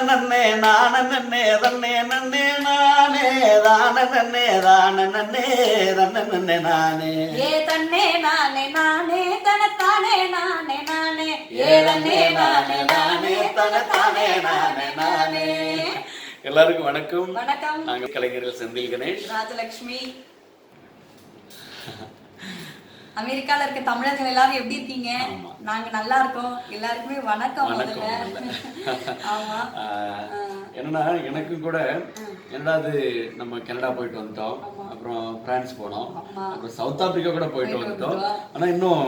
நன்னே நான நன்னே தன்னே நன்னே நானே தான நன்னே தான நன்னே தன்ன நன்னே நானே ஏ தன்னே நானே நானே தனத்தானே நானே நானே ஏ தன்னே நானே நானே தனத்தானே நானே நானே. எல்லாருக்கும் வணக்கம். வணக்கம். நாங்கள் கலைஞர்கள் செந்தில் கணேஷ், ராஜலட்சுமி. அமெரிக்கால இருக்க தமிழர்கள் எல்லாரும் எப்படி இருக்கீங்க? நாங்க நல்லா இருக்கோம். எல்லாருக்குமே வணக்கம். ஆமா. என்னன்னா எனக்கும் கூட என்னடாது நம்ம கனடா போயிட்டு வந்துட்டோம், அப்புறம் பிரான்ஸ் போனோம், அப்புறம் சவுத் ஆப்பிரிக்கா கூட போயிட்டு வந்துட்டோம். ஆனா இன்னும்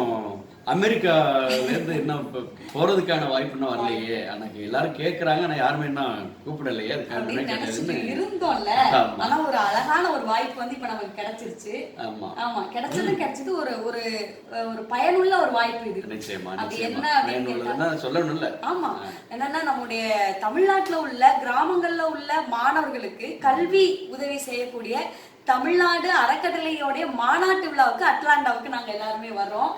அமெரிக்கால இருந்து இன்னும் போறதுக்கான வாய்ப்பு இன்னும் வரலையே. எனக்கு எல்லாரும் கேக்குறாங்க, ஆனா யாருமே என்ன கூப்பிடலையே. அதுக்காக இருந்தோம்ல. ஆனா ஒரு அழகான ஒரு வாய்ப்பு வந்து இப்ப நமக்கு கிடைச்சிருச்சு. ஆமா, கிடைச்சது ஒரு ஒரு ஒரு பயனுள்ள ஒரு வாய்ப்பு இது. நிச்சயமா அது என்ன சொல்லணும்ல. ஆமா, என்னன்னா நம்முடைய தமிழ்நாட்டுல உள்ள கிராமங்கள்ல உள்ள மாணவர்களுக்கு கல்வி உதவி செய்யக்கூடிய தமிழ்நாடு அறக்கட்டளையோடைய மாநாட்டு விழாவுக்கு அட்லாண்டாவுக்கு நாங்க எல்லாருமே வர்றோம்.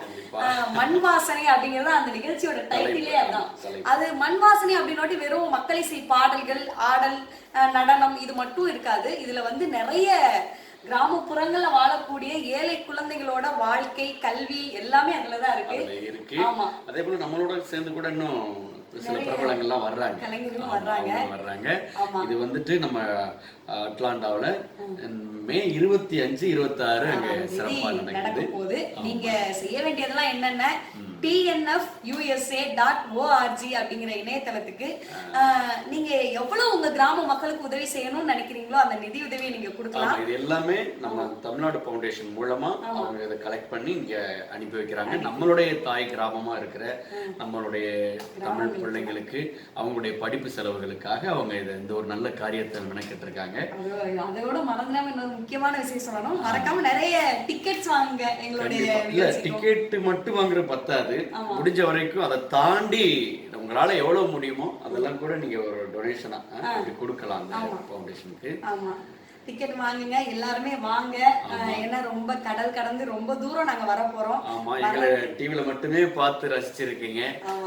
மண் வாசனை அப்படிங்கறது அந்த நிகழ்ச்சியோட டைட்டிலே அதான். அது மண் வாசனை அப்படின்னோட்டி வெறும் மக்கள் இசை பாடல்கள், ஆடல், நடனம் இது மட்டும் இருக்காது. இதுல வந்து நிறைய கிராமப்புறங்கள்ல வாழக்கூடிய ஏழை குழந்தைகளோட வாழ்க்கை, கல்வி எல்லாமே அதுலதான் இருக்கு. ஆமா, அதே போல நம்மளோட சேர்ந்து கூட இன்னும் சில பிரபலங்கள்லாம் வர்றாங்க. இது வந்துட்டு நம்ம அட்லாண்டாவுல மே 25, 26 அங்க சிறப்பா நடக்குது. நீங்க செய்ய வேண்டியதெல்லாம் என்னென்ன, tnusa.org அப்படிங்கிற இணையதளத்துக்கு நீங்க எவ்வளவு உங்க கிராம மக்களுக்கு உதவி செய்யணும்னு நினைக்கிறீங்களோ அந்த நிதி உதவியை நீங்க கொடுக்கலாம். இது எல்லாமே நம்ம தமிழ்நாடு ஃபவுண்டேஷன் மூலமா அவங்க இதை கலெக்ட் பண்ணி இங்க அனுப்பி வைக்கிறாங்க. நம்மளுடைய தாய் கிராமமா இருக்கிற நம்மளுடைய தமிழ் பிள்ளைங்களுக்கு அவங்களுடைய படிப்பு செலவுகளுக்காக அவங்க இந்த ஒரு நல்ல காரியத்தை நினைக்கிட்டு இருக்காங்க. அதோட மறந்துடாம இன்னொரு முக்கியமான விஷயம் சொல்லணும், மறக்காம நிறைய டிக்கெட்ஸ் வாங்க. எங்களுடைய டிக்கெட் மட்டும் வாங்குற பத்தாது, முடிஞ்ச வரைக்கும் அதை தாண்டி உங்களால எவ்வளவு முடியுமோ அதெல்லாம் கூட நீங்க ஒரு டொனேஷனா கொடுக்கலாம் ஃபவுண்டேஷனுக்கு. டிக்கெட் வாங்குங்க, எல்லாருமே வாங்க. ஏன்னா ரொம்ப கடல் கடந்து ரொம்ப தூரம் நாங்க வர போறோம். ஆமா, எங்களை டிவில மட்டுமே பார்த்து ரசிச்சிருக்கீங்க.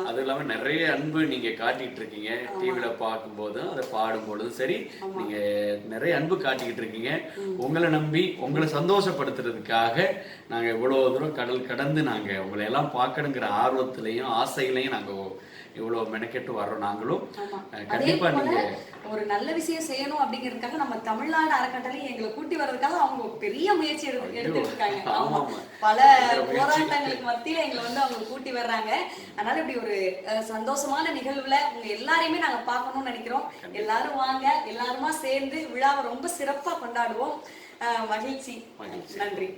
அது இல்லாம நிறைய அன்பு நீங்க காட்டிட்டு இருக்கீங்க. டிவில பார்க்கும் போதும் அதை பாடும் பொழுதும் சரி, நீங்க நிறைய அன்பு காட்டிக்கிட்டு இருக்கீங்க. உங்களை நம்பி உங்களை சந்தோஷப்படுத்துறதுக்காக நாங்க இவ்வளவு தூரம் கடல் கடந்து நாங்க உங்களை எல்லாம் பார்க்கணுங்கிற ஆர்வத்திலையும் ஆசைகளையும் நாங்க இவ்வளவு மெனக்கெட்டு வர்றோம். நாங்களும் கண்டிப்பா நீங்க ஒரு நல்ல விஷயம் செய்யணும் அப்படிங்கிறதுக்காக நம்ம தமிழ்நாடு அறக்கட்டளை எங்களை கூட்டி வர்றதுக்காக அவங்க பெரிய முயற்சி எடுத்துட்டு இருக்காங்க. பல போராட்டங்களுக்கு மத்தியில எங்களை வந்து அவங்க கூட்டி வர்றாங்க. அதனால இப்படி ஒரு சந்தோஷமான நிகழ்வுல உங்க எல்லாரையுமே நாங்க பார்க்கணும்னு நினைக்கிறோம். எல்லாரும் வாங்க, எல்லாருமா சேர்ந்து விழாவை ரொம்ப சிறப்பா கொண்டாடுவோம். மகிழ்ச்சி. நன்றி.